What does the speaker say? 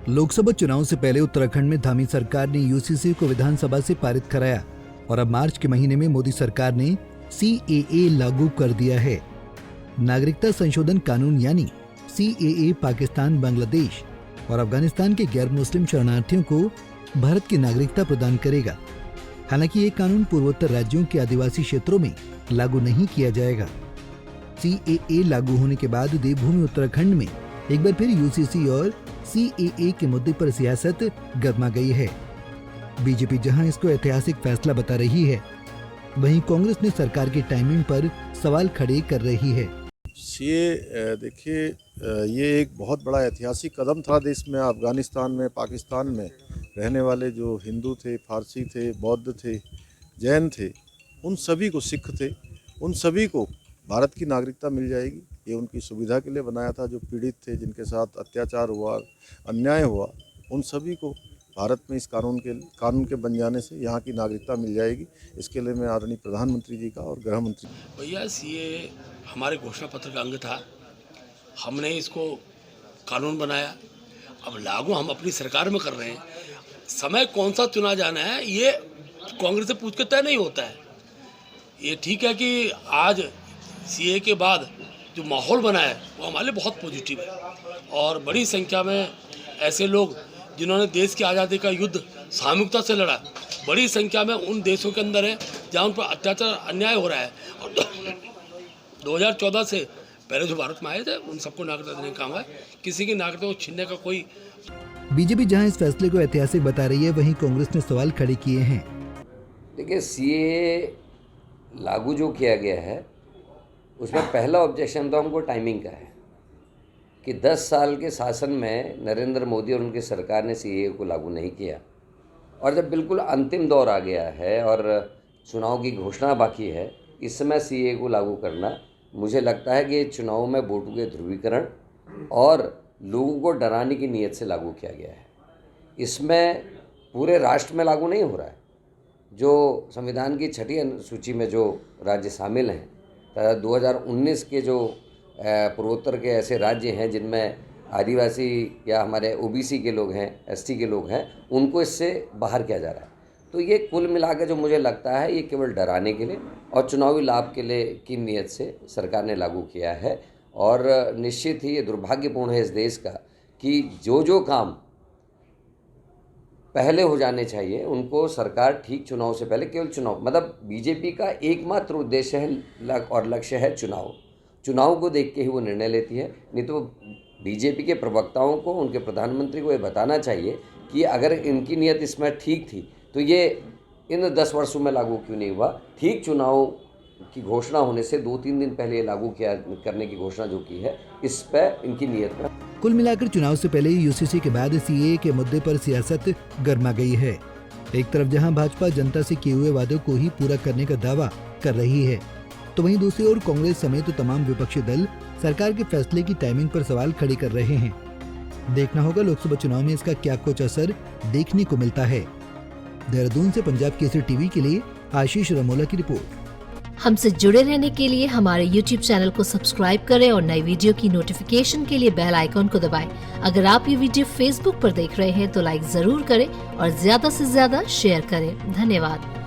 लोकसभा चुनाव से पहले उत्तराखंड में धामी सरकार ने यूसीसी को विधानसभा से पारित कराया और अब मार्च के महीने में मोदी सरकार ने CAA लागू कर दिया है। नागरिकता संशोधन कानून यानी CAA पाकिस्तान, बांग्लादेश और अफगानिस्तान के गैर मुस्लिम शरणार्थियों को भारत की नागरिकता प्रदान करेगा। हालांकि ये कानून पूर्वोत्तर राज्यों के आदिवासी क्षेत्रों में लागू नहीं किया जाएगा। CAA लागू होने के बाद देवभूमि उत्तराखंड में एक बार फिर यूसीसी और CAA के मुद्दे पर सियासत गर्मा गई है। बीजेपी जहां इसको ऐतिहासिक फैसला बता रही है, वहीं कांग्रेस ने सरकार की टाइमिंग पर सवाल खड़े कर रही है। ये देखिए, ये एक बहुत बड़ा ऐतिहासिक कदम था देश में। अफगानिस्तान में, पाकिस्तान में रहने वाले जो हिंदू थे, फारसी थे, बौद्ध थे, जैन थे, उन सभी को, सिख थे, उन सभी को भारत की नागरिकता मिल जाएगी। ये उनकी सुविधा के लिए बनाया था। जो पीड़ित थे, जिनके साथ अत्याचार हुआ, अन्याय हुआ, उन सभी को भारत में इस कानून के बन जाने से यहाँ की नागरिकता मिल जाएगी। इसके लिए मैं आदरणीय प्रधानमंत्री जी का और गृह मंत्री भैया ये हमारे घोषणा पत्र का अंग था। हमने इसको कानून बनाया, अब लागू हम अपनी सरकार में कर रहे हैं। समय कौन सा चुना जाना है ये कांग्रेस से पूछ के तय नहीं होता है। ये ठीक है कि आज CAA के बाद जो माहौल बना है वो हमारे लिए बहुत पॉजिटिव है और बड़ी संख्या में ऐसे लोग जिन्होंने देश की आज़ादी का युद्ध सामूहिकता से लड़ा, बड़ी संख्या में उन देशों के अंदर है जहाँ उन पर अत्याचार, अन्याय हो रहा है। और 2014 से पहले जो भारत में आए थे उन सबको नागरिकता देने का काम है। किसी की नागरिकता को छीनने का कोई। बीजेपी जहां इस फैसले को ऐतिहासिक बता रही है, वहीं कांग्रेस ने सवाल खड़े किए हैं। देखिए, CAA लागू जो किया गया है उसमें पहला ऑब्जेक्शन तो हमको टाइमिंग का है कि 10 साल के शासन में नरेंद्र मोदी और उनकी सरकार ने CAA को लागू नहीं किया और जब बिल्कुल अंतिम दौर आ गया है और चुनाव की घोषणा बाकी है, इस समय CAA को लागू करना, मुझे लगता है कि ये चुनाव में वोटों के ध्रुवीकरण और लोगों को डराने की नीयत से लागू किया गया है। इसमें पूरे राष्ट्र में लागू नहीं हो रहा है। जो संविधान की 6ठी अनुसूची में जो राज्य शामिल हैं, 2019 के जो पूर्वोत्तर के ऐसे राज्य हैं जिनमें आदिवासी या हमारे OBC के लोग हैं, ST के लोग हैं, उनको इससे बाहर किया जा रहा है। तो ये कुल मिलाकर जो मुझे लगता है ये केवल डराने के लिए और चुनावी लाभ के लिए की नीयत से सरकार ने लागू किया है। और निश्चित ही ये दुर्भाग्यपूर्ण है इस देश का कि जो काम पहले हो जाने चाहिए उनको सरकार ठीक चुनाव से पहले, केवल चुनाव, मतलब बीजेपी का एकमात्र उद्देश्य है और लक्ष्य है चुनाव को देख के ही वो निर्णय लेती है। नहीं तो बीजेपी के प्रवक्ताओं को, उनके प्रधानमंत्री को ये बताना चाहिए कि अगर इनकी नीयत इसमें ठीक थी तो ये इन 10 वर्षों में लागू क्यों नहीं हुआ। ठीक चुनाव की घोषणा होने से 2-3 दिन पहले लागू करने की घोषणा जो की है, इस पर इनकी नीयत में। कुल मिलाकर चुनाव से पहले यूसीसी के बाद CAA के मुद्दे पर सियासत गर्मा गई है। एक तरफ जहां भाजपा जनता से किए हुए वादों को ही पूरा करने का दावा कर रही है, तो वहीं दूसरी ओर कांग्रेस समेत तमाम विपक्षी दल सरकार के फैसले की टाइमिंग पर सवाल खड़े कर रहे हैं। देखना होगा लोकसभा चुनाव में इसका क्या कुछ असर देखने को मिलता है। देहरादून से पंजाब केसरी टीवी के लिए आशीष रमोला की रिपोर्ट। हमसे जुड़े रहने के लिए हमारे YouTube चैनल को सब्सक्राइब करें और नई वीडियो की नोटिफिकेशन के लिए बेल आइकॉन को दबाएं। अगर आप ये वीडियो Facebook पर देख रहे हैं तो लाइक जरूर करें और ज्यादा से ज्यादा शेयर करें। धन्यवाद।